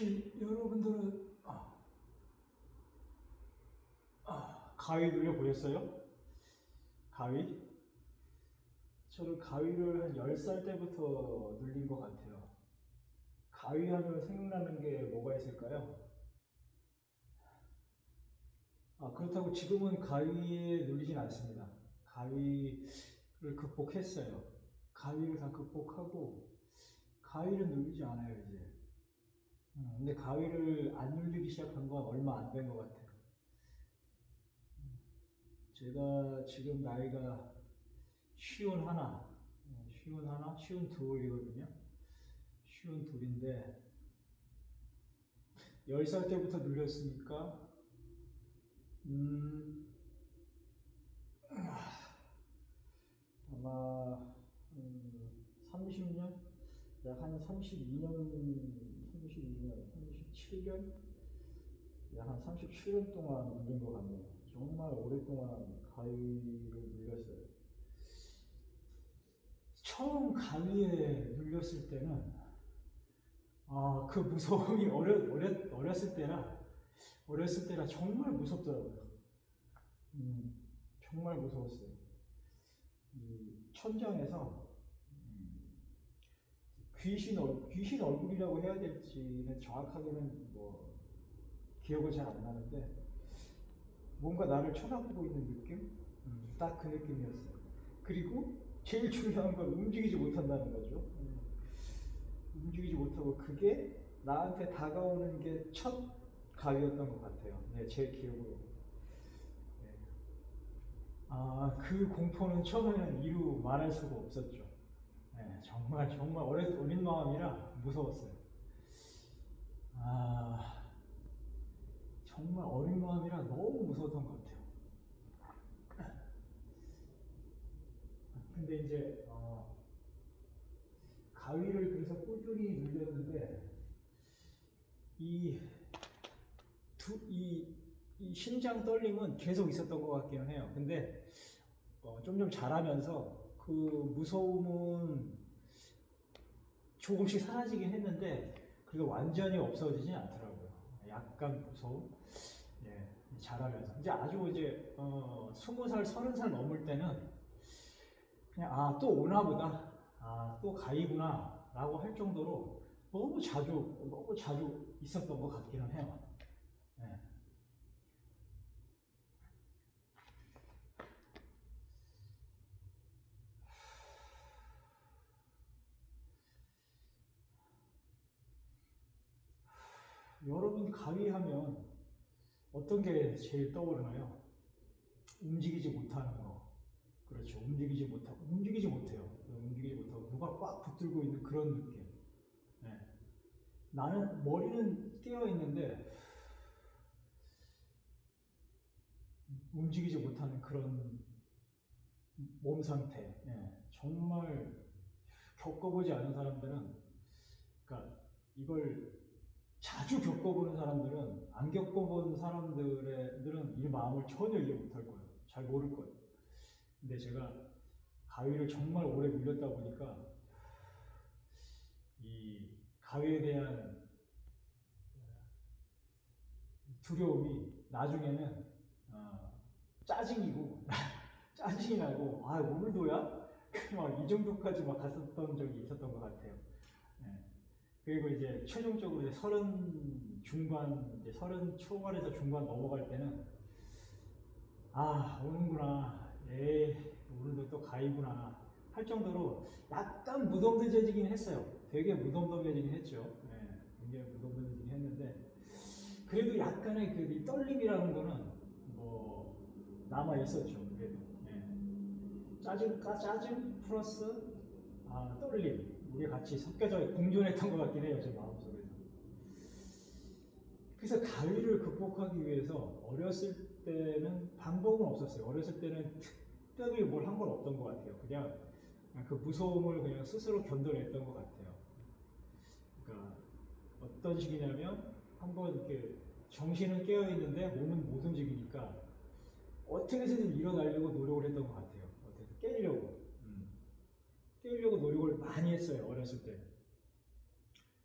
혹시 여러분들은 가위 눌려 보셨어요? 가위? 저는 가위를 한 10살 때부터 눌린 것 같아요. 가위 하면 생각나는 게 뭐가 있을까요? 그렇다고 지금은 가위에 눌리진 않습니다. 가위를 극복했어요. 가위를 다 극복하고 가위를 눌리지 않아요, 이제. 근데 가위를 안 눌리기 시작한 건 얼마 안 된 것 같아요. 제가 지금 나이가 쉬운 하나, 쉬운 둘이거든요. 쉬운 둘인데, 10살 때부터 눌렸으니까, 음, 아마, 30년? 약 한 32년, 37년? 약 한 37년 동안 눌린 것 같네요. 정말 오랫동안 가위를 눌렸어요. 처음 가위에 눌렸을 때는 그 무서움이 어렸을 때라 정말 무섭더라고요. 정말 무서웠어요. 이 천장에서 귀신 얼굴이라고 해야 될지는 정확하게는 뭐 기억은 잘 안 나는데 뭔가 나를 쳐다보고 있는 느낌? 딱 그 느낌이었어요. 그리고 제일 중요한 건 움직이지 못한다는 거죠. 움직이지 못하고 그게 나한테 다가오는 게 첫 가위였던 것 같아요. 네, 제 기억으로. 네. 그 공포는 처음에는 이루 말할 수가 없었죠. 네, 정말 어린 마음이라 무서웠어요. 정말 어린 마음이라 너무 무서웠던 것 같아요. 근데 이제 가위를 그래서 꾸준히 눌렸는데 이, 이 심장 떨림은 계속 있었던 것 같기는 해요. 근데 좀 자라면서 그 무서움은 조금씩 사라지긴 했는데 그래도 완전히 없어지진 않더라고요. 약간 무서움. 예, 자라면서 이제 아주 이제 20살, 30살 넘을 때는 그냥 또 오나 보다. 또 가이구나 라고 할 정도로 너무 자주 있었던 것 같기는 해요. 네. 여러분 가위 하면 어떤 게 제일 떠오르나요? 움직이지 못하는 거. 그렇죠. 움직이지 못해요. 움직이지 못하고 누가 꽉 붙들고 있는 그런 느낌. 네. 나는 머리는 깨어 있는데 움직이지 못하는 그런 몸 상태. 예, 정말 겪어보지 않은 사람들은, 그러니까 이걸 자주 겪어보는 사람들은, 안 겪어본 사람들은 이 마음을 전혀 이해 못할 거예요. 잘 모를 거예요. 근데 제가 가위를 정말 오래 눌렸다 보니까 이 가위에 대한 두려움이 나중에는 짜증이고 짜증이 나고 오늘도야? 막 이 정도까지 막 갔었던 적이 있었던 것 같아요. 네. 그리고 이제 최종적으로 이제 30 중반, 이제 30 초반에서 중반 넘어갈 때는 오는구나, 오늘도 또 가이구나 할 정도로 약간 무덤덤해지긴 했어요. 되게 무덤덤해지긴 했죠. 네. 굉장히 무덤덤해지긴 했는데 그래도 약간의 그 떨림이라는 거는 뭐 남아 있었죠. 그래도 짜증 플러스 떨림 이게 같이 섞여져 공존했던 것 같긴 해요. 제 마음속에서. 그래서 가위를 극복하기 위해서 어렸을 때는 방법은 없었어요. 어렸을 때는 특별히 뭘 한 건 없던 것 같아요. 그냥 그 무서움을 그냥 스스로 견뎌냈던 것 같아요. 그러니까 어떤 식이냐면 한번 이렇게 정신은 깨어 있는데 몸은 못 움직이니까 어떻게 해서든 일어나려고 노력을 했던 것 같아요. 어떻게 깨우려고 노력을 많이 했어요. 어렸을 때.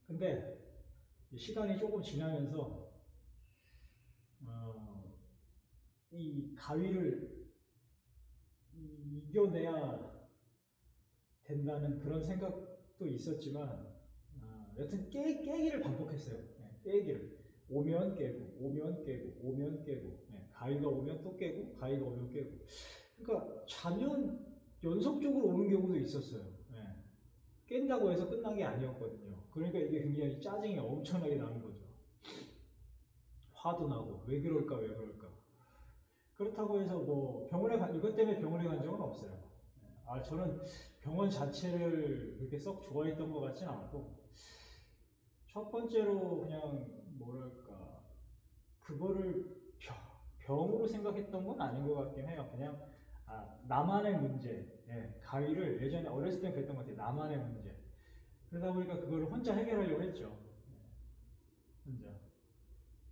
근데 시간이 조금 지나면서 이 가위를 이겨내야 된다는 그런 생각도 있었지만 여튼 깨기를 반복했어요. 깨기를 오면 깨고 오면 깨고 오면 깨고 가위가 오면 또 깨고 가위가 오면 깨고 그러니까 자면 연속적으로 오는 경우도 있었어요. 깬다고 해서 끝난 게 아니었거든요. 그러니까 이게 굉장히 짜증이 엄청나게 나는 거죠. 화도 나고 왜 그럴까 왜 그럴까. 그렇다고 해서 뭐 이것 때문에 병원에 간 적은 없어요. 저는 병원 자체를 그렇게 썩 좋아했던 것 같지는 않고 첫 번째로 그냥 뭐랄까 그거를 병으로 생각했던 건 아닌 것 같긴 해요. 그냥 나만의 문제. 가위를 예전에 어렸을 때 그랬던 것 같아요. 나만의 문제. 그러다 보니까 그걸 혼자 해결하려고 했죠. 혼자.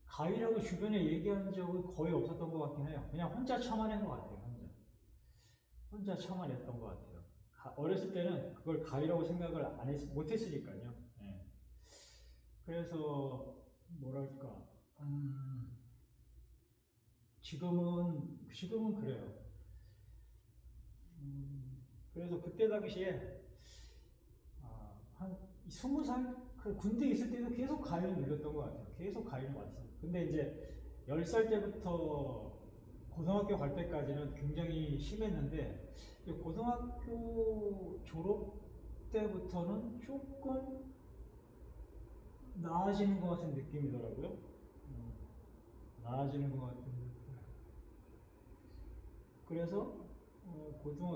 가위라고 주변에 얘기한 적은 거의 없었던 것 같긴 해요. 그냥 혼자 참아낸 것 같아요. 혼자 참아냈던 것 같아요. 어렸을 때는 그걸 가위라고 생각을 못했으니까요. 그래서 뭐랄까 지금은 그래요. 그래서 그때 당시에 한 20살 군대 있을 때도 계속 가위를 눌렸던 것 같아요. 계속 가위를 맞았어요. 근데 이제 10살 때부터 고등학교 갈 때까지는 굉장히 심했는데 고등학교 졸업 때부터는 조금 나아지는 것 같은 느낌이더라고요. 나아지는 것 같은 느낌. 그래서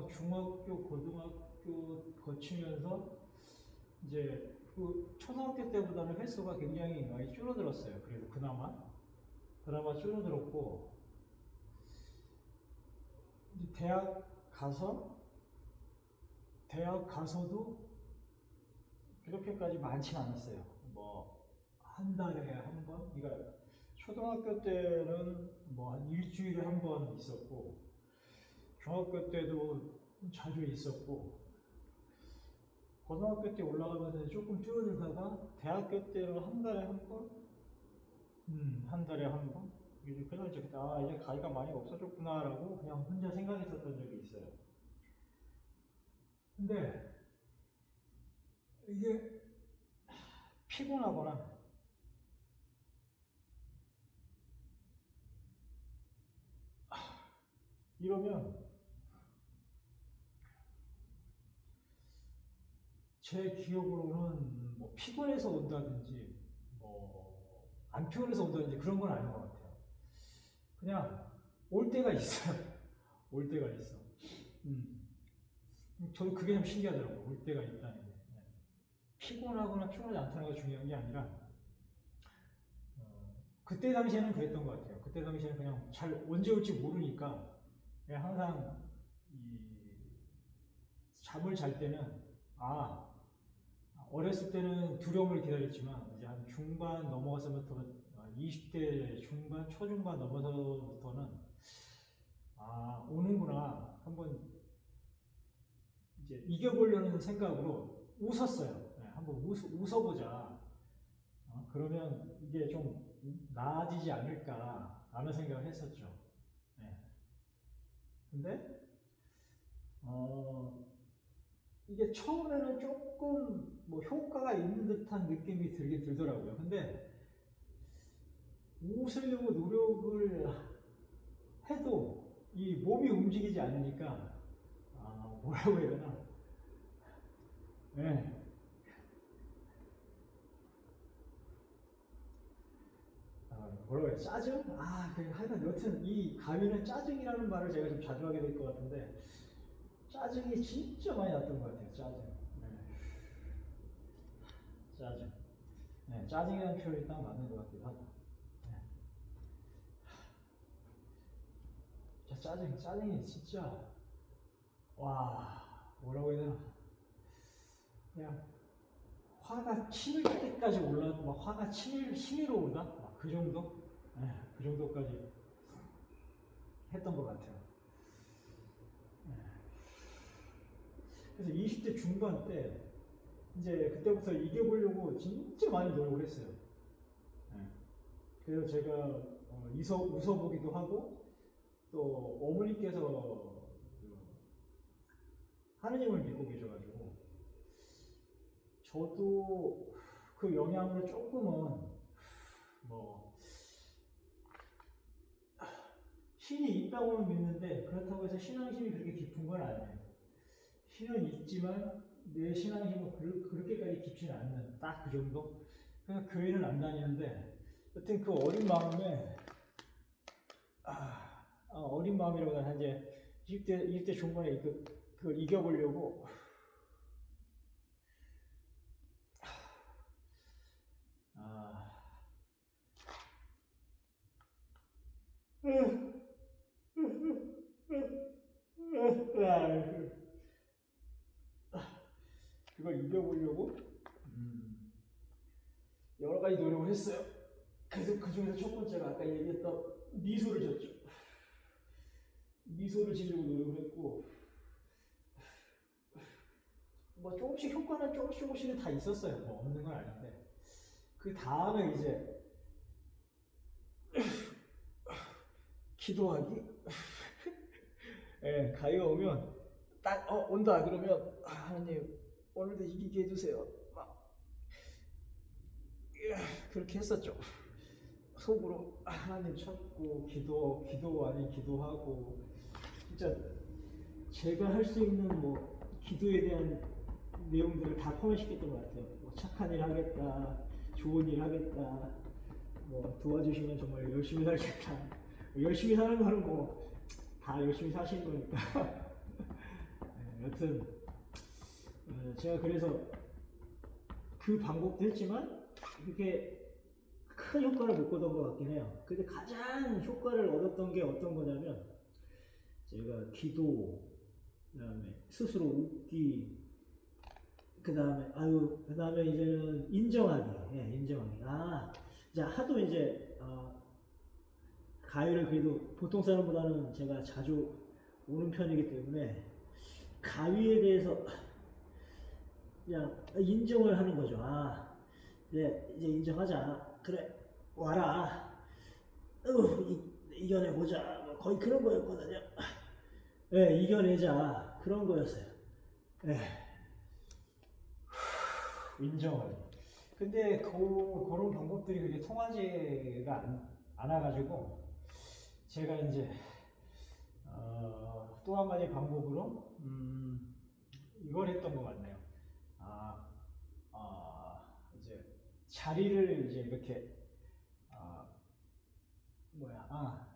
중학교, 고등학교 거치면서 이제 그 초등학교 때보다는 횟수가 굉장히 많이 줄어들었어요. 그래도 그나마 줄어들었고 이제 대학 가서도 그렇게까지 많지는 않았어요. 뭐 한 달에 한 번? 그러니까 초등학교 때는 뭐 한 일주일에 한 번 있었고 중학교 때도 자주 있었고 고등학교 때 올라가면서 조금 줄어들다가 대학교 때는 한 달에 한 번? 한 달에 한 번? 그래서 이제 그때 이제 가위가 많이 없어졌구나라고 그냥 혼자 생각했었던 적이 있어요. 근데 이게 피곤하거나 이러면 제 기억으로는 뭐 피곤해서 온다든지 안 피곤해서 온다든지 그런 건 아닌 것 같아요. 그냥 올 때가 있어요. 올 때가 있어. 저도 그게 좀 신기하더라고요. 올 때가 있다는 게. 피곤하거나 피곤하지 않다는 게 중요한 게 아니라 그때 당시에는 그랬던 것 같아요. 그때 당시에는 그냥 잘 언제 올지 모르니까 그냥 항상 잠을 잘 때는 어렸을 때는 두려움을 기다렸지만 이제 한 중반 넘어가서부터 20대 중반 초중반 넘어서부터는 오는구나 한번 이제 이겨보려는 생각으로 웃었어요. 한번 웃어보자. 그러면 이게 좀 나아지지 않을까라는 생각을 했었죠. 근데 이게 처음에는 조금 뭐 효과가 있는 듯한 느낌이 들긴 들더라고요. 근데 웃으려고 노력을 해도 이 몸이 움직이지 않으니까 뭐라고 해야 되나? 네. 뭐라고 해야 짜증? 하여간 여튼 이 가위는 짜증이라는 말을 제가 좀 자주 하게 될 것 같은데 짜증이 진짜 많이 났던 것 같아요. 짜증. 짜증. 짜증이라는 표현이 딱 맞는 것 같기도 하다. 짜증이 진짜 뭐라고 해야 되나? 그냥 화가 치밀 때까지 올라가고 막 화가 치밀어 오르다 막 그 정도? 그 정도까지 했던 것 같아요. 그래서 20대 중반 때 이제 그때부터 이겨보려고 진짜 많이 노력을 했어요. 그래서 제가 웃어보기도 하고 또 어머니께서 하느님을 믿고 계셔가지고 저도 그 영향으로 조금은 뭐 신이 있다고는 믿는데 그렇다고 해서 신앙심이 그렇게 깊은 건 아니에요. 신은 있지만 내 신앙심은 그렇게까지 깊지는 않는 딱 그 정도. 그냥 교회는 안 다니는데 여튼 그 어린 마음에 어린 마음이라고 하나 이제 20대 중반에 그걸 이겨보려고 그걸 이겨보려고 여러 가지 노력을 했어요. 그래서 그 중에서 첫 번째가 아까 얘기했던 미소를 졌죠. 미소를 지려고 노력을 했고 뭐 조금씩 효과는 조금씩은 다 있었어요. 뭐 없는 건 아닌데 그 다음에 이제 기도하기. 예, 가위가 오면 딱 온다 그러면 하나님 오늘도 이기게 해주세요. 막 그렇게 했었죠. 속으로 하나님 찾고 기도 아닌 기도하고 진짜 제가 할 수 있는 뭐 기도에 대한 내용들을 다 포함시켰던 것 같아요. 뭐 착한 일 하겠다, 좋은 일 하겠다, 뭐 도와주시면 정말 열심히 살겠다. 열심히 사는 거는 뭐 다 열심히 사시는 거니까. 네, 여튼 제가 그래서 그 방법도 했지만 그렇게 큰 효과를 못 거둔 것 같긴 해요. 근데 가장 효과를 얻었던 게 어떤 거냐면 제가 기도, 그다음에 스스로 웃기, 그다음에 이제는 인정하기. 예, 인정하기. 자 하도 이제 가위를 그래도 보통 사람보다는 제가 자주 오는 편이기 때문에 가위에 대해서 그냥 인정을 하는 거죠. 이제 인정하자. 그래, 와라. 이겨내보자. 뭐 거의 그런 거였거든요. 네, 이겨내자. 그런 거였어요. 네. 인정을. 근데 그런 방법들이 그렇게 통하지가 않아가지고 제가 이제 또 한 가지 방법으로 이걸 했던 것 같네요. 이제 자리를 이제 이렇게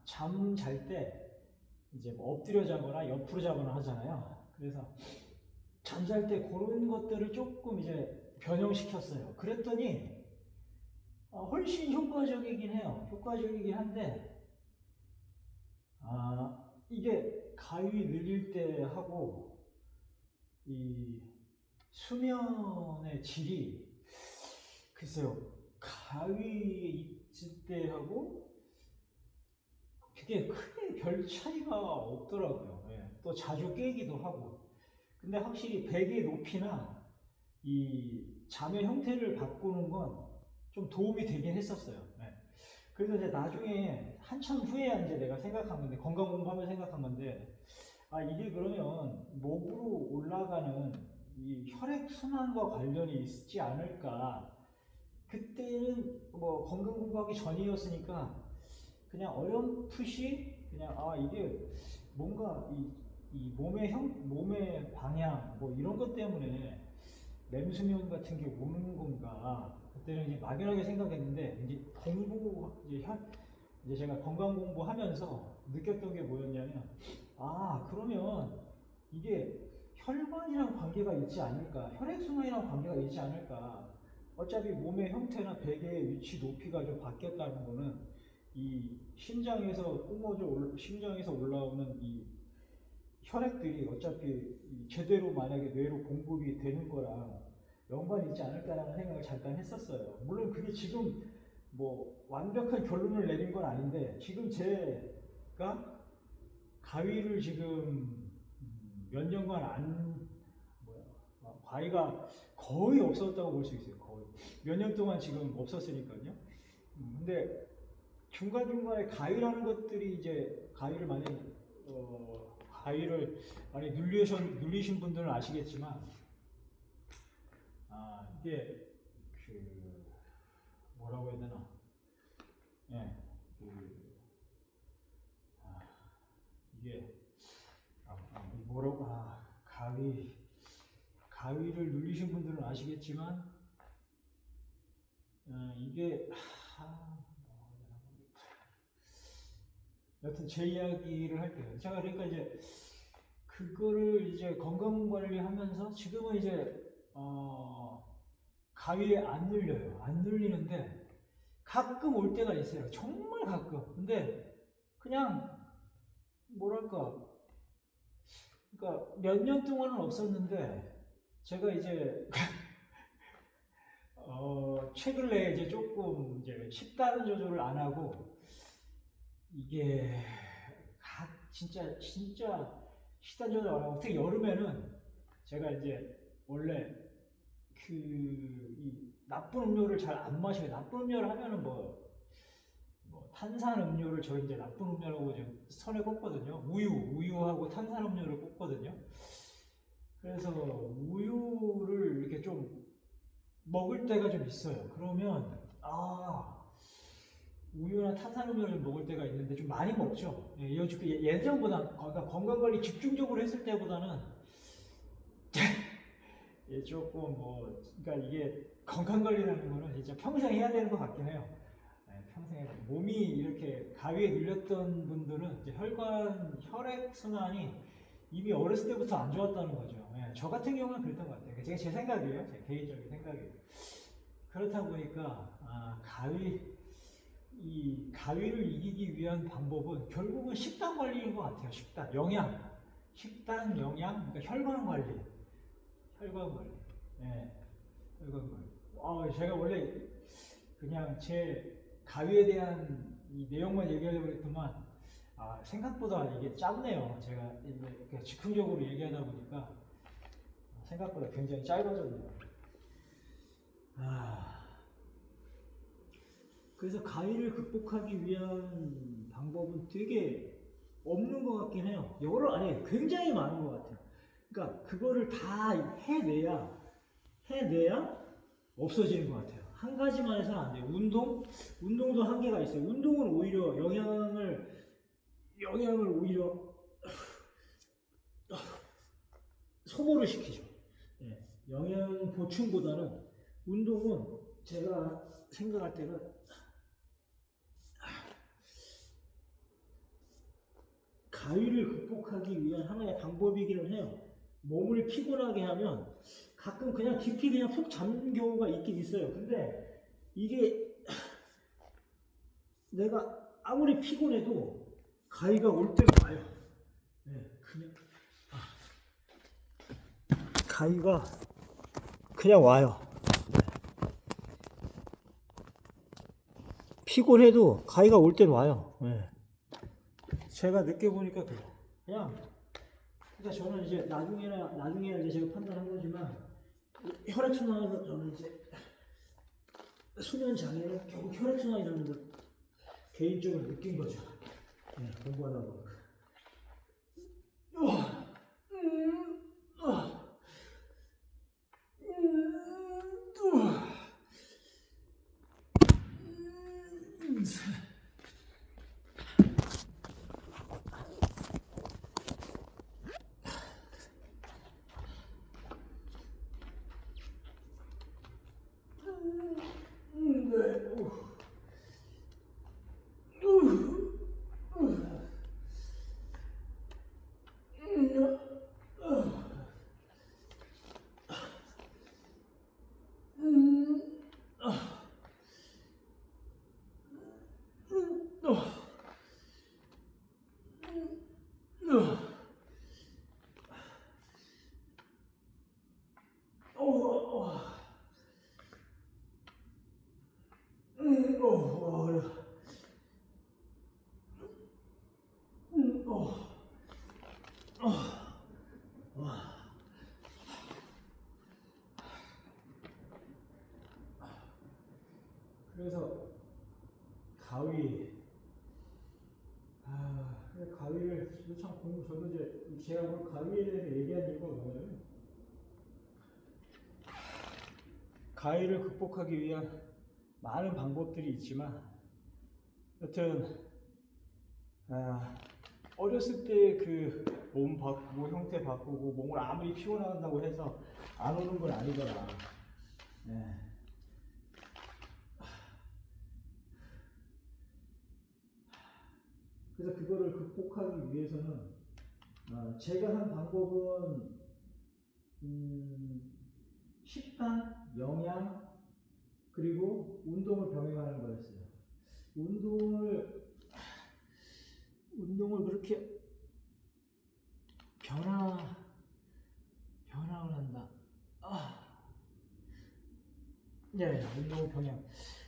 잠 잘 때 이제 뭐 엎드려 자거나 옆으로 자거나 하잖아요. 그래서 잠잘 때 그런 것들을 조금 이제 변형시켰어요. 그랬더니 훨씬 효과적이긴 해요. 효과적이긴 한데 이게 가위 늘릴 때 하고 이 수면의 질이 글쎄요, 가위에 있을 때 하고 그게 크게 별 차이가 없더라고요. 예. 또 자주 깨기도 하고. 근데 확실히 베개의 높이나 이 잠의 형태를 바꾸는 건 좀 도움이 되긴 했었어요. 예. 그래서 이제 나중에 한참 후에야 이제 내가 생각한 건데, 건강 공부하면 생각한 건데, 이게 그러면 목으로 올라가는 이 혈액 순환과 관련이 있지 않을까. 그때는 뭐 건강 공부하기 전이었으니까 그냥 어렴풋이 그냥 이게 뭔가 이 몸의 방향 뭐 이런 것 때문에 렘수면 같은 게 오는 건가. 그때는 이제 막연하게 생각했는데 이제 제가 건강 공부하면서 느꼈던 게 뭐였냐면 그러면 이게 혈관이랑 관계가 있지 않을까, 혈액순환이랑 관계가 있지 않을까. 어차피 몸의 형태나 베개의 위치 높이가 좀 바뀌었다는 거는 이 심장에서 올라오는 이 혈액들이 어차피 제대로 만약에 뇌로 공급이 되는 거랑 연관이 있지 않을까라는 생각을 잠깐 했었어요. 물론 그게 지금 뭐 완벽한 결론을 내린 건 아닌데 지금 제가 가위를 지금 몇 년간 가위가 거의 없었다고 볼 수 있어요. 거의 몇 년 동안 지금 없었으니까요. 근데 중간중간에 가위라는 것들이 이제 가위를 많이 눌리신 분들은 아시겠지만, 이게 그 뭐라고 해야 되나, 예, 이게 뭐라고, 가위를 눌리신 분들은 아시겠지만, 이게 여튼 제 이야기를 할게요. 제가 그러니까 이제 그거를 이제 건강 관리하면서 지금은 이제 가위에 안 눌려요. 안 눌리는데 가끔 올 때가 있어요. 정말 가끔. 근데 그냥 뭐랄까, 그러니까 몇 년 동안은 없었는데 제가 이제 최근에 이제 조금 이제 식단 조절을 안 하고, 이게 진짜 식단 조절 안 하고, 특히 여름에는 제가 이제 원래 이 나쁜 음료를 잘 안 마셔요. 나쁜 음료를 하면은 탄산 음료를 저 이제 나쁜 음료라고 지금 선에 꼽거든요. 우유하고 탄산 음료를 꼽거든요. 그래서 우유를 이렇게 좀 먹을 때가 좀 있어요. 그러면 우유나 탄산음료를 먹을 때가 있는데 좀 많이 먹죠. 예전보다, 그러니까 건강관리 집중적으로 했을 때보다는 조금 그러니까 이게 건강관리라는 거는 진짜 평생 해야 되는 것 같긴 해요. 평생 몸이 이렇게 가위에 눌렸던 분들은 이제 혈액순환이 이미 어렸을 때부터 안 좋았다는 거죠. 저 같은 경우는 그랬던 것 같아요. 제 생각이에요. 제 개인적인 생각이에요. 그렇다 보니까 이 가위를 이기기 위한 방법은 결국은 식단 관리인 것 같아요. 식단, 영양, 그러니까 혈관 관리. 네, 혈관 관리. 제가 원래 그냥 제 가위에 대한 이 내용만 얘기하려고 했더만, 생각보다 이게 짧네요. 제가 이렇게 즉흥적으로 얘기하다 보니까 생각보다 굉장히 짧아졌네요. 그래서 가위를 극복하기 위한 방법은 되게 없는 것 같긴 해요. 굉장히 많은 것 같아요. 그러니까 그거를 다 해내야 없어지는 것 같아요. 한 가지만 해서는 안 돼요. 운동도 한계가 있어요. 운동은 오히려 영향을 오히려 소모를 시키죠. 영양 보충보다는 운동은 제가 생각할 때는 가위를 극복하기 위한 하나의 방법이기는 해요. 몸을 피곤하게 하면 가끔 그냥 깊이 그냥 푹 잠는 경우가 있긴 있어요. 근데 이게 내가 아무리 피곤해도 가위가 올 때가 와요. 가위가 그냥 와요. 피곤해도 가위가 올 때는 와요. 제가 느껴보니까 그래요. 그러니까 저는 이제 나중에 이제 제가 판단한 거지만, 혈액순환에서 저는 이제 수면 장애는 결국 혈액순환이라는 걸 개인적으로 느낀 거죠. 공부하다 보니까. 그래서 가위, 저도 이제 제가 오늘 가위에 대해서 얘기한 이유가 뭐냐면 가위를 극복하기 위한 많은 방법들이 있지만 여튼 어렸을 때 그 몸 형태 바꾸고 몸을 아무리 피곤한다고 해서 안 오는 건 아니더라. 예. 그래서 그거를 극복하기 위해서는 제가 한 방법은 식단, 영양, 그리고 운동을 병행하는 거였어요. 운동을 그렇게 변화를 한다. 네, 운동 병행.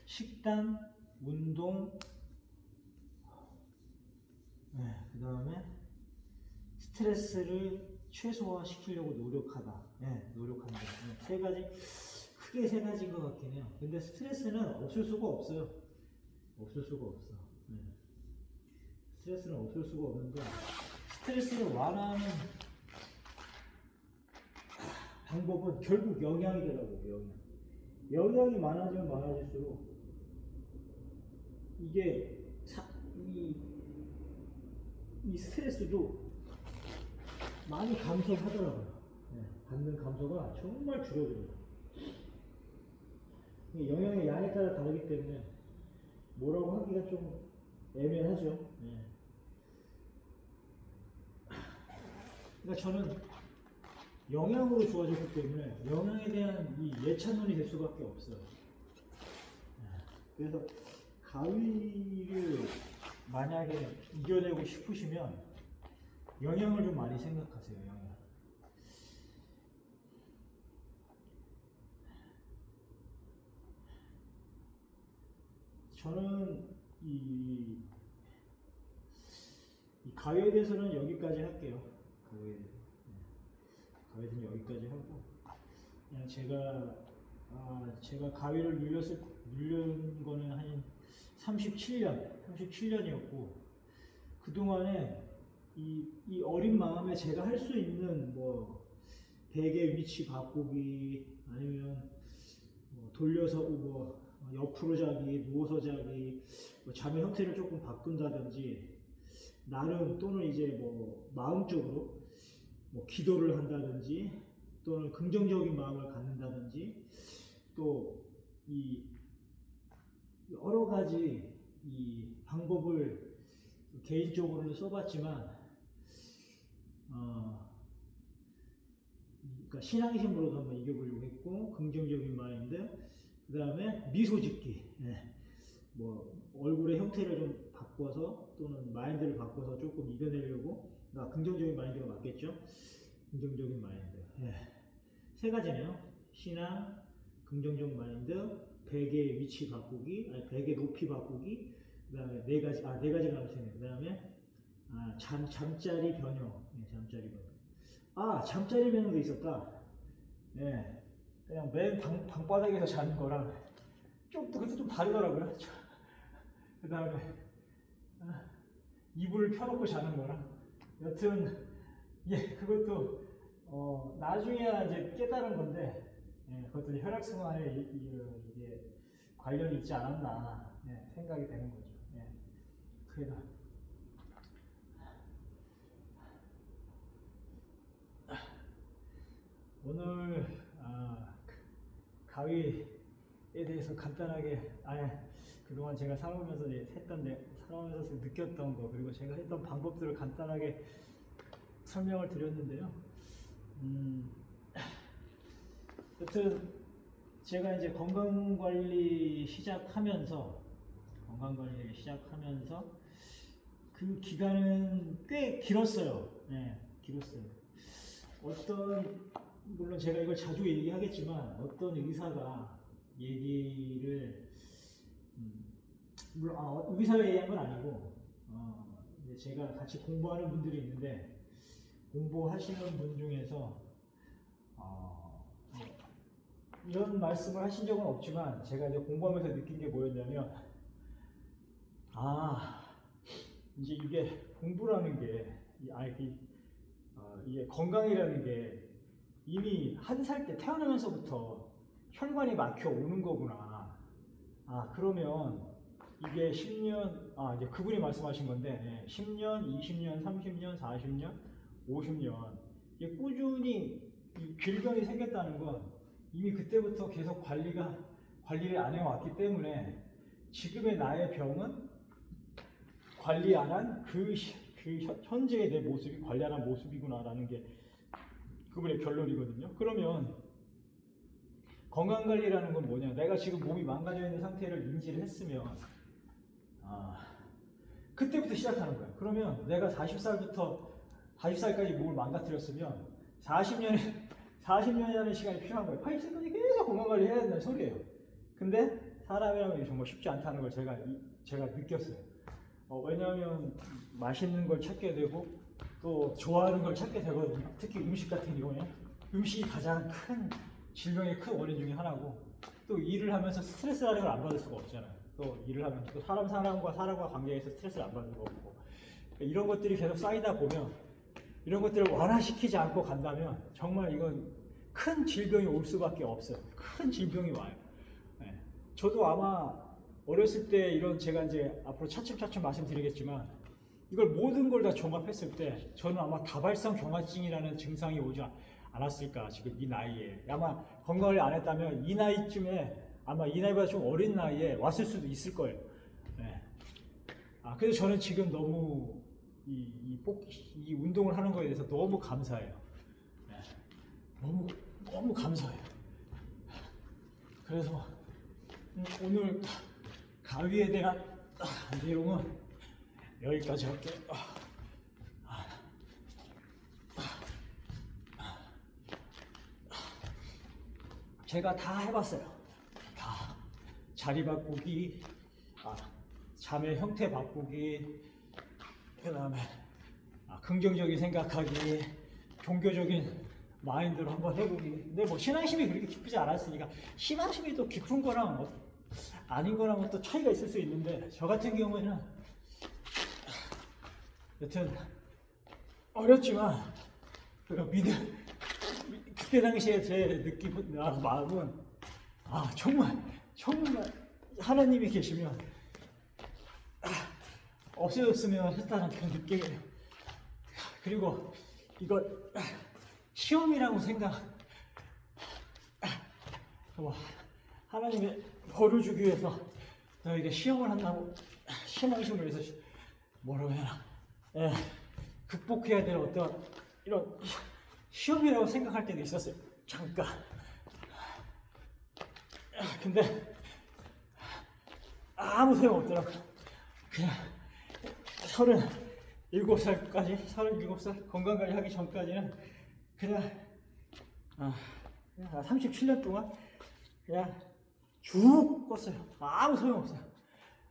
식단, 운동, 네, 그 다음에 스트레스를 최소화시키려고 노력하다. 네, 노력한다. 네, 세 가지, 크게 세 가지인 것 같긴 해요. 근데 스트레스는 없을 수가 없어요. 없을 수가 없어. 네. 스트레스는 없을 수가 없는데, 스트레스를 완화하는 방법은 결국 영양이더라고요. 영양이 많아지면 많아질수록 이게 이 스트레스도 많이 감소하더라고요. 네, 받는 감소가 정말 줄어들어요. 영양의 양에 따라 다르기 때문에 뭐라고 하기가 좀 애매하죠. 네. 그러니까 저는 영양으로 좋아졌기 때문에 영양에 대한 이 예찬론이 될 수밖에 없어요. 그래서 가위를 만약에 이겨내고 싶으시면 영양을 좀 많이 생각하세요. 영양. 저는 이 가위에 대해서는 여기까지 할게요. 가위에 대해서는 여기까지 하고 그냥 제가 가위를 누른 거는 한 37년이었고 그동안에 이 어린 마음에 제가 할 수 있는 뭐 베개 위치 바꾸기 아니면 뭐 돌려서 뭐 옆으로 자기, 누워서 자기, 뭐 잠의 형태를 조금 바꾼다든지 나름 또는 이제 뭐 마음적으로 뭐 기도를 한다든지 또는 긍정적인 마음을 갖는다든지 또 이 여러 가지 이 방법을 개인적으로는 써봤지만 그러니까 신앙심으로도 한번 이겨보려고 했고 긍정적인 마인드 그 다음에 미소 짓기 뭐 얼굴의 형태를 좀 바꿔서 또는 마인드를 바꿔서 조금 이겨내려고 긍정적인 마인드가 맞겠죠. 긍정적인 마인드 세 가지네요. 신앙, 긍정적 마인드, 베개 위치 바꾸기, 베개 높이 바꾸기, 그 다음에 네 가지가 남았어요. 그 다음에 잠자리 변형, 잠자리 변형. 잠자리 변형도 있었다. 그냥 맨 방바닥에서 자는 거랑 그것도 좀 다르더라고요. 그 다음에 이불을 펴놓고 자는 거랑 여튼 그것도 나중에야 이제 깨달은 건데 그것도 혈액순환에 이게 관련이 있지 않았나 생각이 되는 거죠. 그래도 오늘 가위에 대해서 간단하게 그동안 제가 살아오면서 느꼈던 거 그리고 제가 했던 방법들을 간단하게 설명을 드렸는데요. 여튼 제가 이제 건강관리 시작하면서 그 기간은 꽤 길었어요. 길었어요. 물론 제가 이걸 자주 얘기하겠지만 어떤 의사가 얘기를 물론 의사가 얘기한 건 아니고 제가 같이 공부하는 분들이 있는데 공부하시는 분 중에서 이런 말씀을 하신 적은 없지만 제가 이제 공부하면서 느낀 게 뭐였냐면 이제 이게 공부라는 게 이게 건강이라는 게 이미 한 살 때 태어나면서부터 혈관이 막혀 오는 거구나. 그러면 이게 10년, 이제 그분이 말씀하신 건데, 10년, 20년, 30년, 40년, 50년, 이게 꾸준히 이 질병이 생겼다는 건 이미 그때부터 계속 관리를 안 해왔기 때문에 지금의 나의 병은 관리 안 한 그 현재의 내 모습이 관리 안 한 모습이구나라는 게 그분의 결론이거든요. 그러면 건강관리라는 건 뭐냐? 내가 지금 몸이 망가져 있는 상태를 인지를 했으면 그때부터 시작하는 거야. 그러면 내가 40살까지 몸을 망가뜨렸으면 40년이라는 시간이 필요한 거예요. 80살까지 계속 건강관리 해야 된다는 소리예요. 근데 사람이라면 정말 쉽지 않다는 걸 제가 느꼈어요. 왜냐하면 맛있는 걸 찾게 되고 또 좋아하는 걸 찾게 되거든요. 특히 음식 같은 경우에 음식이 가장 큰 질병의 큰 원인 중에 하나고, 또 일을 하면서 스트레스라는 걸 안 받을 수가 없잖아요. 또 일을 하면서 또 사람과 관계에서 스트레스를 안 받을 수가 없고, 이런 것들이 계속 쌓이다 보면 이런 것들을 완화시키지 않고 간다면 정말 이건 큰 질병이 올 수밖에 없어요. 큰 질병이 와요. 네. 저도 아마 어렸을 때 이런, 제가 이제 앞으로 차츰차츰 말씀드리겠지만, 이걸 모든 걸 다 종합했을 때 저는 아마 다발성 경화증이라는 증상이 오지 않았을까. 지금 이 나이에 아마 건강을 안 했다면 이 나이쯤에, 아마 이 나이보다 좀 어린 나이에 왔을 수도 있을 거예요. 네. 그래서 저는 지금 너무 이 운동을 하는 거에 대해서 너무 감사해요. 네. 너무 감사해요. 그래서 오늘 가위에 대한 내용은 여기까지 할게요. 제가 다 해봤어요. 다 자리 바꾸기, 잠의 형태 바꾸기, 그다음에 긍정적인 생각하기, 종교적인 마인드로 한번 해보기. 근데 뭐 신앙심이 그렇게 깊지 않았으니까, 신앙심이 또 깊은 거랑 아닌 거랑은 또 차이가 있을 수 있는데, 저 같은 경우에는 여튼 어렸지만 그때 당시에 제 마음은 정말 하나님이 계시면 없어졌으면 했다는 그런 느낌이에요. 그리고 이걸 시험이라고 하나님의 벌을 주기 위해서 너에게 시험을 한다고, 신앙심을 위해서 뭐라고 해야 하나, 극복해야 될 어떤 이런 시험이라고 생각할 때도 있었어요. 잠깐. 근데 아무 소용없더라고요. 그냥 37살 건강관리 하기 전까지는 그냥 37년 동안 그냥 쭉 껐어요. 아무 소용없어요.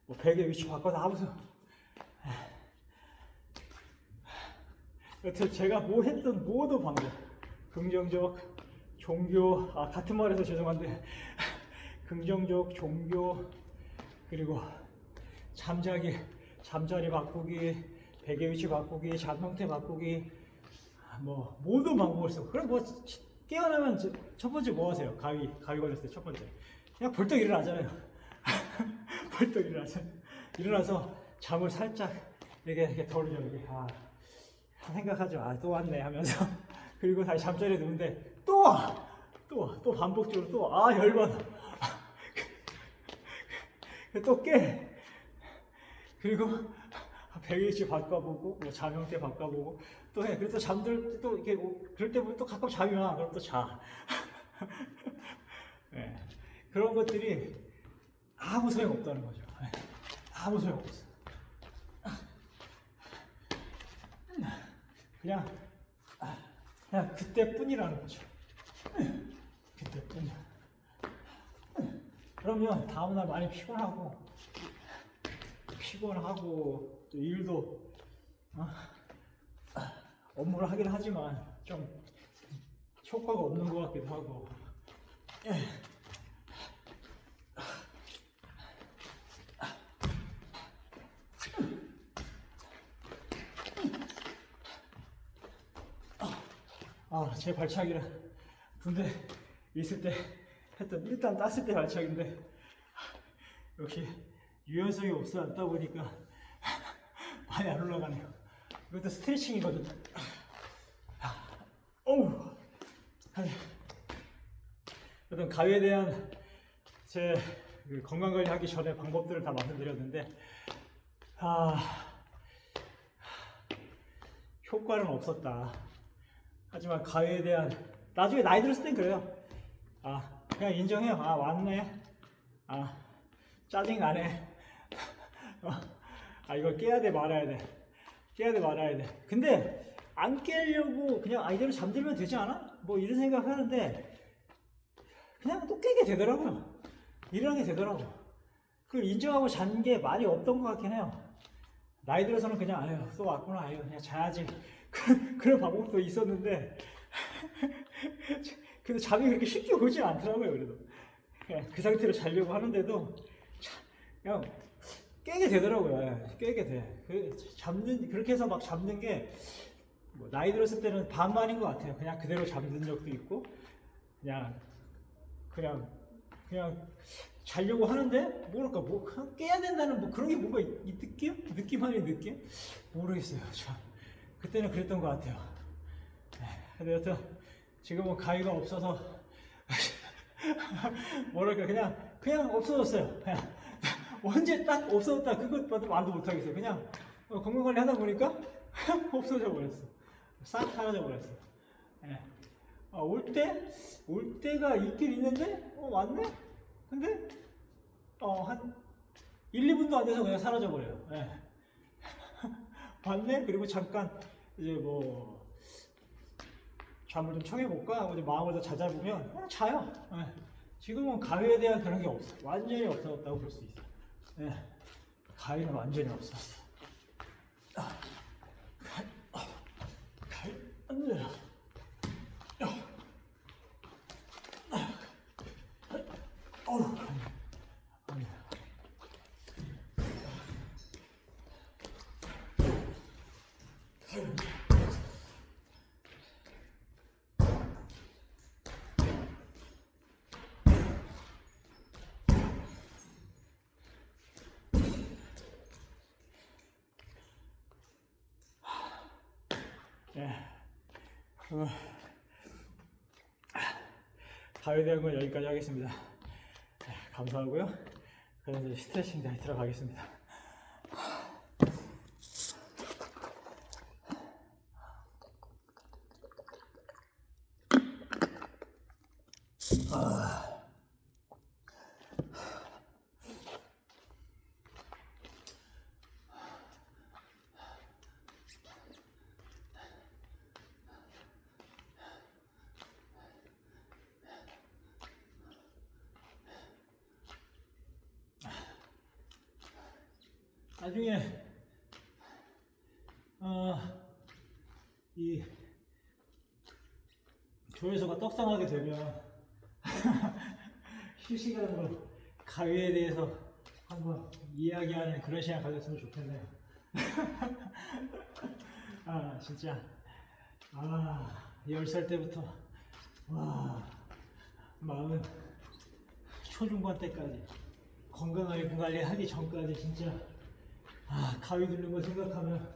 뭐 베개 위치 바꿔도 아무 소용. 여튼 제가 했던 모든 방법, 긍정적, 종교, 같은 말해서 죄송한데 긍정적, 종교, 그리고 잠자리 바꾸기, 베개 위치 바꾸기, 잠 형태 바꾸기, 뭐 모든 방법을 쓰고. 그럼 뭐 깨어나면 첫 번째 뭐 하세요? 가위 걸렸을 때 첫 번째 그냥 벌떡 일어나잖아요. 벌떡 일어나서 잠을 살짝 이렇게 덜죠. 이렇게 생각하죠. 또 왔네 하면서 그리고 다시 잠자리에 누는데 또 반복적으로 또 열받아. 또 깨. 그리고 베개 위치 바꿔보고, 뭐 잠 형태 바꿔보고 또 해. 그래서 잠들 또 이렇게 그럴 때부터 또 가끔 잠이 와. 그럼 또 자. 네. 그런 것들이 아무 소용 없다는 거죠. 아무 소용 없어. 그냥 그때뿐이라는 거죠. 그때뿐. 그러면 다음날 많이 피곤하고 또 일도 업무를 하긴 하지만 좀 효과가 없는 것 같기도 하고. 제 발차기는 군대 있을 때 했던 일단 땄을 때 발차기인데 역시 유연성이 없다 보니까 많이 안 올라가네요. 이것도 스트레칭이거든. 어우. 어떤 가위에 대한 제 건강 관리하기 전에 방법들을 다 말씀드렸는데 효과는 없었다. 하지만 가위에 대한 나중에 나이 들었을 땐 그래요. 그냥 인정해요. 왔네. 짜증 나네. 이걸 깨야 돼 말아야 돼. 깨야 돼 말아야 돼. 근데 안 깨려고 그냥 이대로 잠들면 되지 않아? 뭐 이런 생각하는데 그냥 또 깨게 되더라고요. 일어나게 되더라고. 그걸 인정하고 잔 게 말이 없던 것 같긴 해요. 나이 들어서는 그냥 또 왔구나 그냥 자야지 그런 방법도 있었는데 근데 잠이 그렇게 쉽게 오지 않더라고요. 그래도 그냥 그 상태로 자려고 하는데도 그냥 깨게 되더라고요. 깨게 돼. 그렇게 해서 막 잠든 게 뭐 나이 들었을 때는 반만인 것 같아요. 그냥 그대로 잠든 적도 있고 그냥 자려고 하는데 뭐랄까 깨야 된다는 뭐 그런 게 뭔가 이 느낌 아닌 느낌 모르겠어요. 참 그때는 그랬던 것 같아요. 근데 여튼 지금은 가위가 없어서 뭐랄까 그냥 없어졌어요. 그냥 언제 딱 없어졌다 그것도 말도 못하겠어요. 그냥 건강관리 하다 보니까 없어져 버렸어. 싹 사라져 버렸어. 올 때가 있긴 있는데 왔네? 근데 한 1, 2분도 안 돼서 그냥 사라져 버려요. 왔네? 그리고 잠깐 이제 뭐 잠을 좀 청해볼까 하고 이제 마음을 더 찾아보면 그냥 자요. 지금은 가위에 대한 그런 게 없어. 완전히 없어졌다고 볼 수 있어. 가위는 완전히 없었어. 가위 안 돼요. 가위에 대한 건 여기까지 하겠습니다. 감사하고요. 그럼 이제 스트레칭 다시 들어가겠습니다. 나중에 이 조회수가 떡상하게 되면 실시간으로 가위에 대해서 한번 이야기하는 그런 시간 가졌으면 좋겠네요. 진짜 10살 때부터 마흔 초중반 때까지 건강하게 관리하기 전까지 진짜 가위 들는 거 생각하면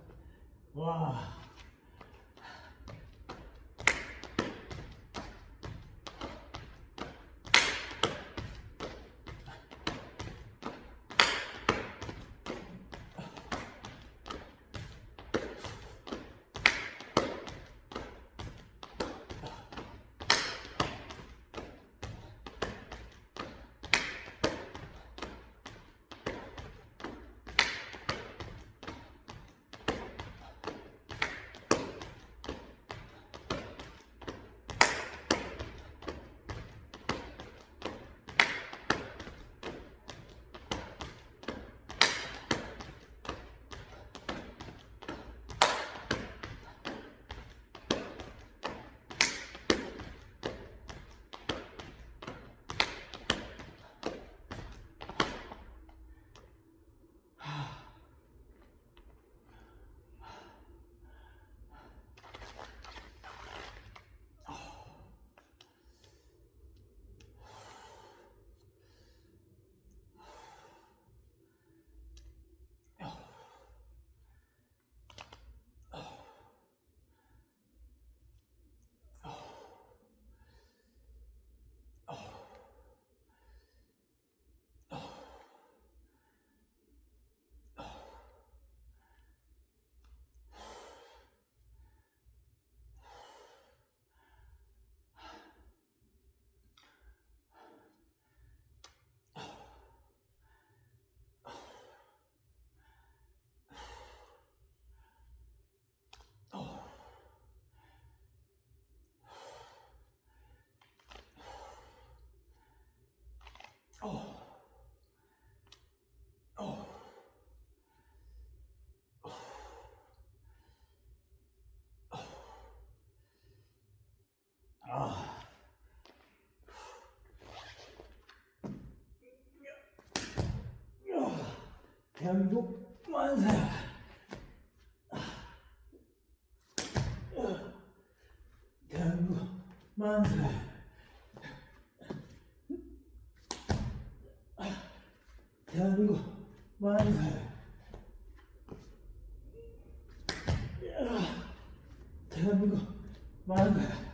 대한민국 만세! 대한민국 만세! 대한민국 만세! 대한민국 만세!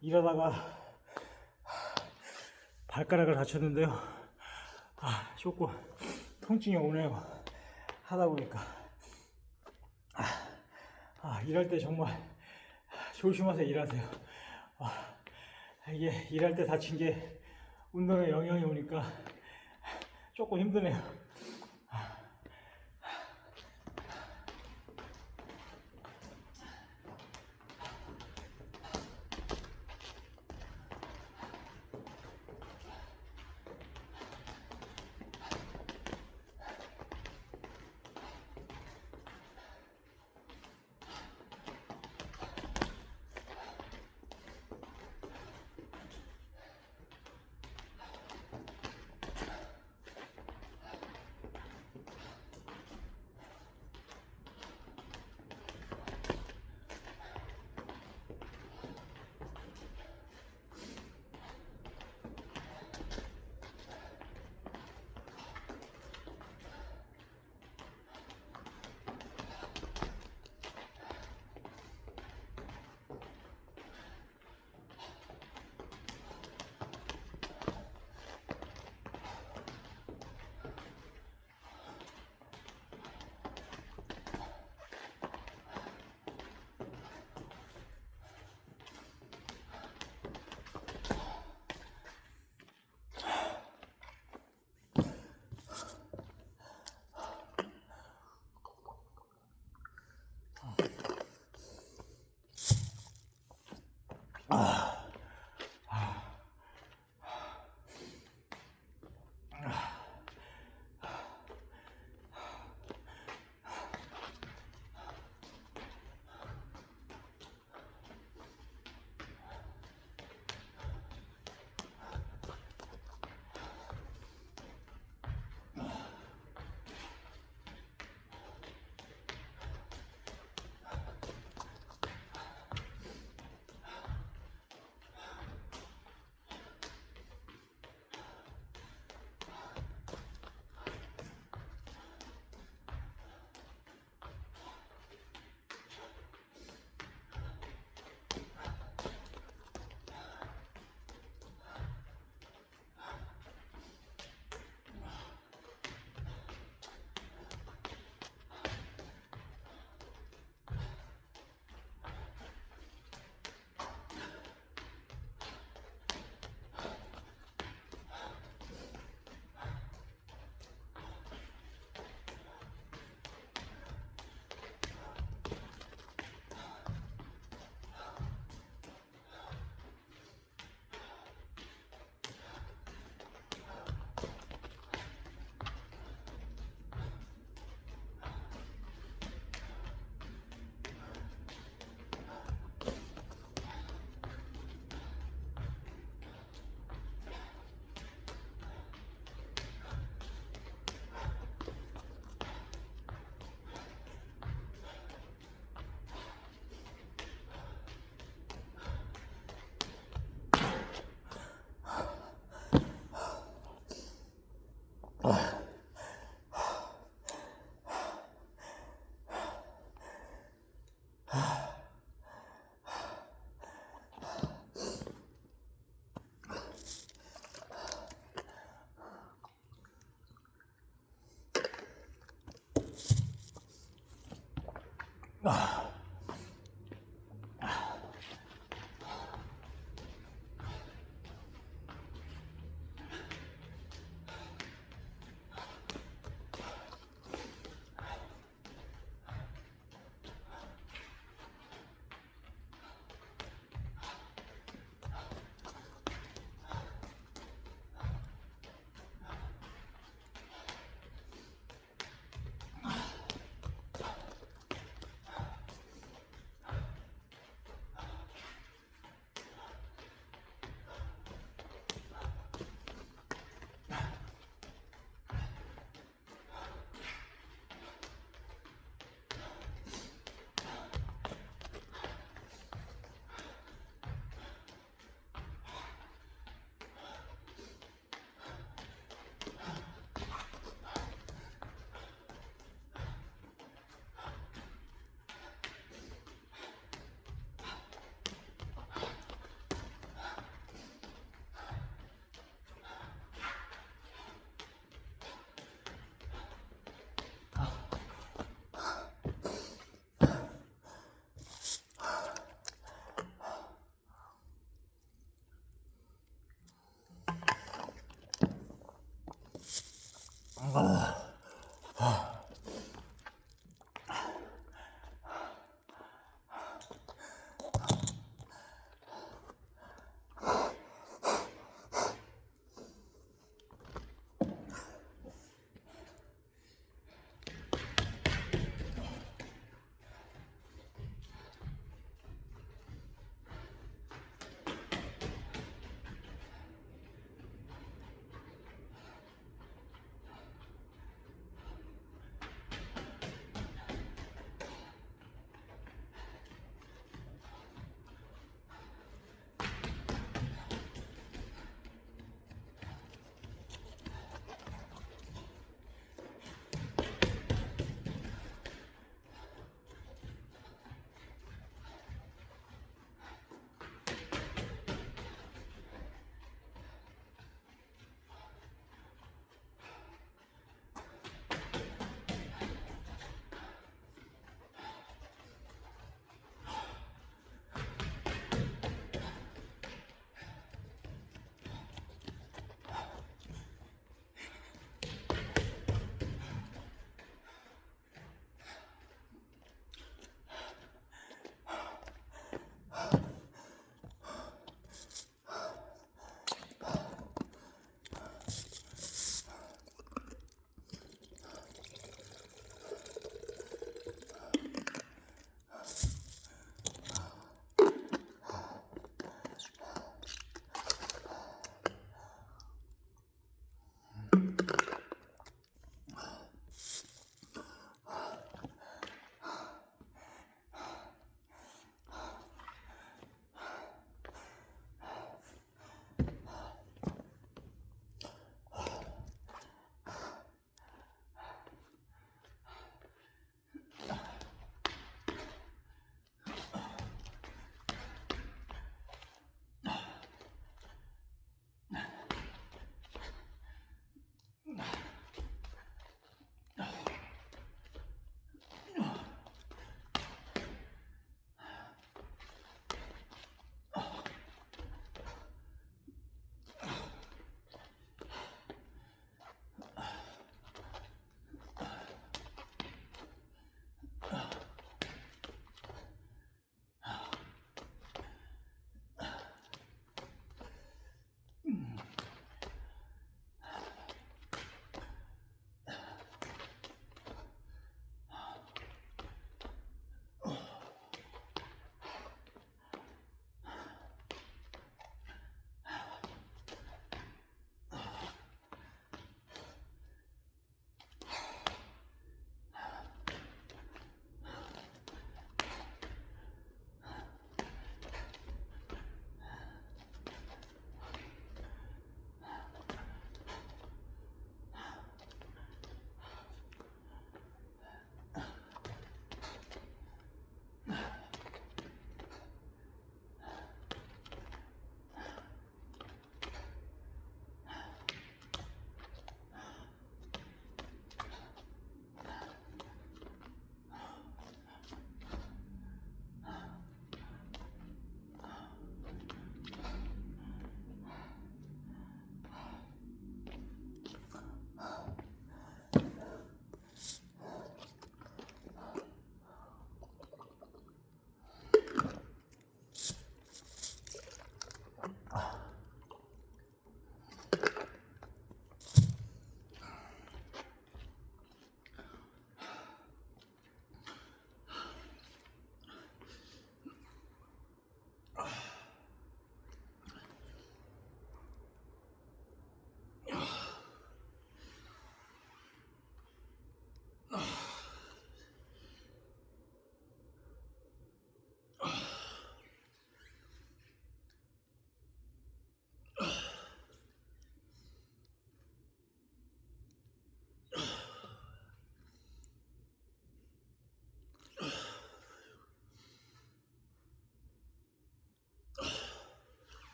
일하다가 발가락을 다쳤는데요. 조금 통증이 오네요. 하다 보니까. 일할 때 정말 조심해서 일하세요. 이게 일할 때 다친 게 운동에 영향이 오니까 조금 힘드네요.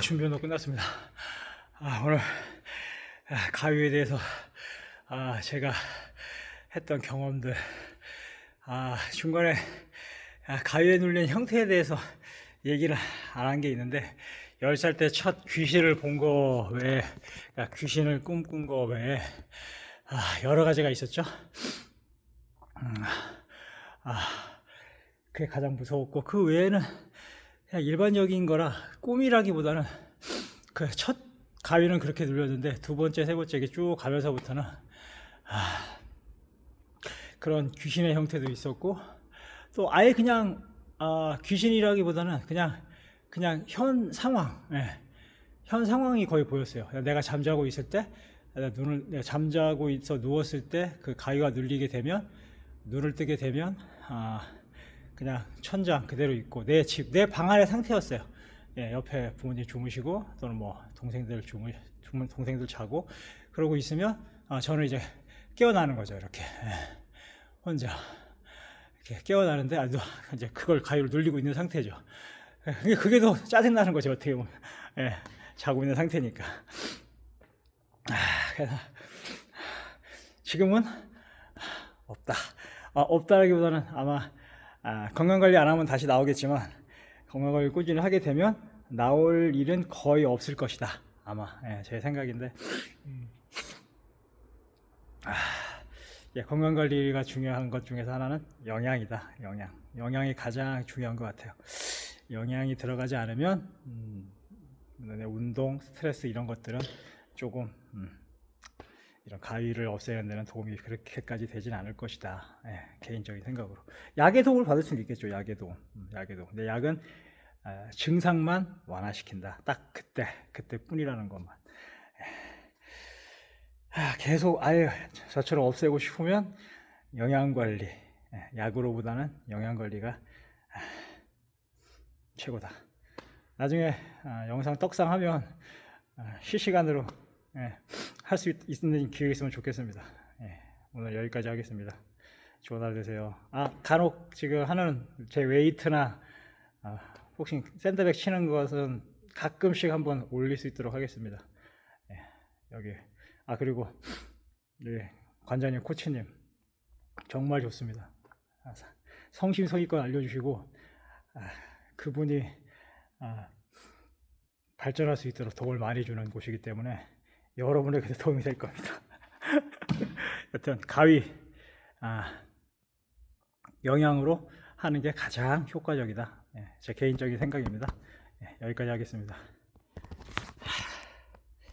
준비 운동 끝났습니다. 오늘 가위에 대해서 제가 했던 경험들, 중간에 가위에 눌린 형태에 대해서 얘기를 안 한 게 있는데, 10살 때 첫 귀신을 본 거 외에, 귀신을 꿈꾼 거 외에 여러 가지가 있었죠. 그게 가장 무서웠고, 그 외에는 그냥 일반적인 거라 꿈이라기보다는 그 첫 가위는 그렇게 눌렸는데, 두 번째, 세 번째 이렇게 쭉 가면서부터는 그런 귀신의 형태도 있었고, 또 아예 그냥 귀신이라기보다는 그냥 현 상황, 현 상황이 거의 보였어요. 내가 잠자고 있을 때, 내가 잠자고 있어 누웠을 때 그 가위가 눌리게 되면, 눈을 뜨게 되면 그냥 천장 그대로 있고, 내 집, 내 방 안의 상태였어요. 옆에 부모님 주무시고, 또는 뭐 동생들 동생들 자고, 그러고 있으면 저는 이제 깨어나는 거죠. 이렇게 혼자 이렇게 깨어나는데, 이제 그걸 가위로 눌리고 있는 상태죠. 그게 더 짜증 나는 거죠, 어떻게 보면. 자고 있는 상태니까. 그래서 지금은 없다라기보다는 아마 건강관리 안 하면 다시 나오겠지만, 건강관리 꾸준히 하게 되면 나올 일은 거의 없을 것이다, 아마. 제 생각인데, 건강관리가 중요한 것 중에서 하나는 영양이다. 영양이 가장 중요한 것 같아요. 영양이 들어가지 않으면 운동, 스트레스 이런 것들은 조금 이런 가위를 없애는 데는 도움이 그렇게까지 되진 않을 것이다. 개인적인 생각으로. 약의 도움을 받을 수는 있겠죠. 약의 도움. 근데 약은 증상만 완화시킨다. 딱 그때 뿐이라는 것만. 계속 저처럼 없애고 싶으면 영양관리, 약으로보다는 영양관리가 최고다. 나중에 영상 떡상하면 실시간으로 할 수 있는 기회가 있으면 좋겠습니다. 오늘 여기까지 하겠습니다. 좋은 하루 되세요. 간혹 지금 하는 제 웨이트나 복싱 샌드백 치는 것은 가끔씩 한번 올릴 수 있도록 하겠습니다. 여기 그리고 관장님, 코치님 정말 좋습니다. 성심성의껏 알려주시고, 그분이 발전할 수 있도록 도움을 많이 주는 곳이기 때문에 여러분에게도 도움이 될 겁니다. 여튼 가위 영양으로 하는 게 가장 효과적이다. 제 개인적인 생각입니다. 여기까지 하겠습니다.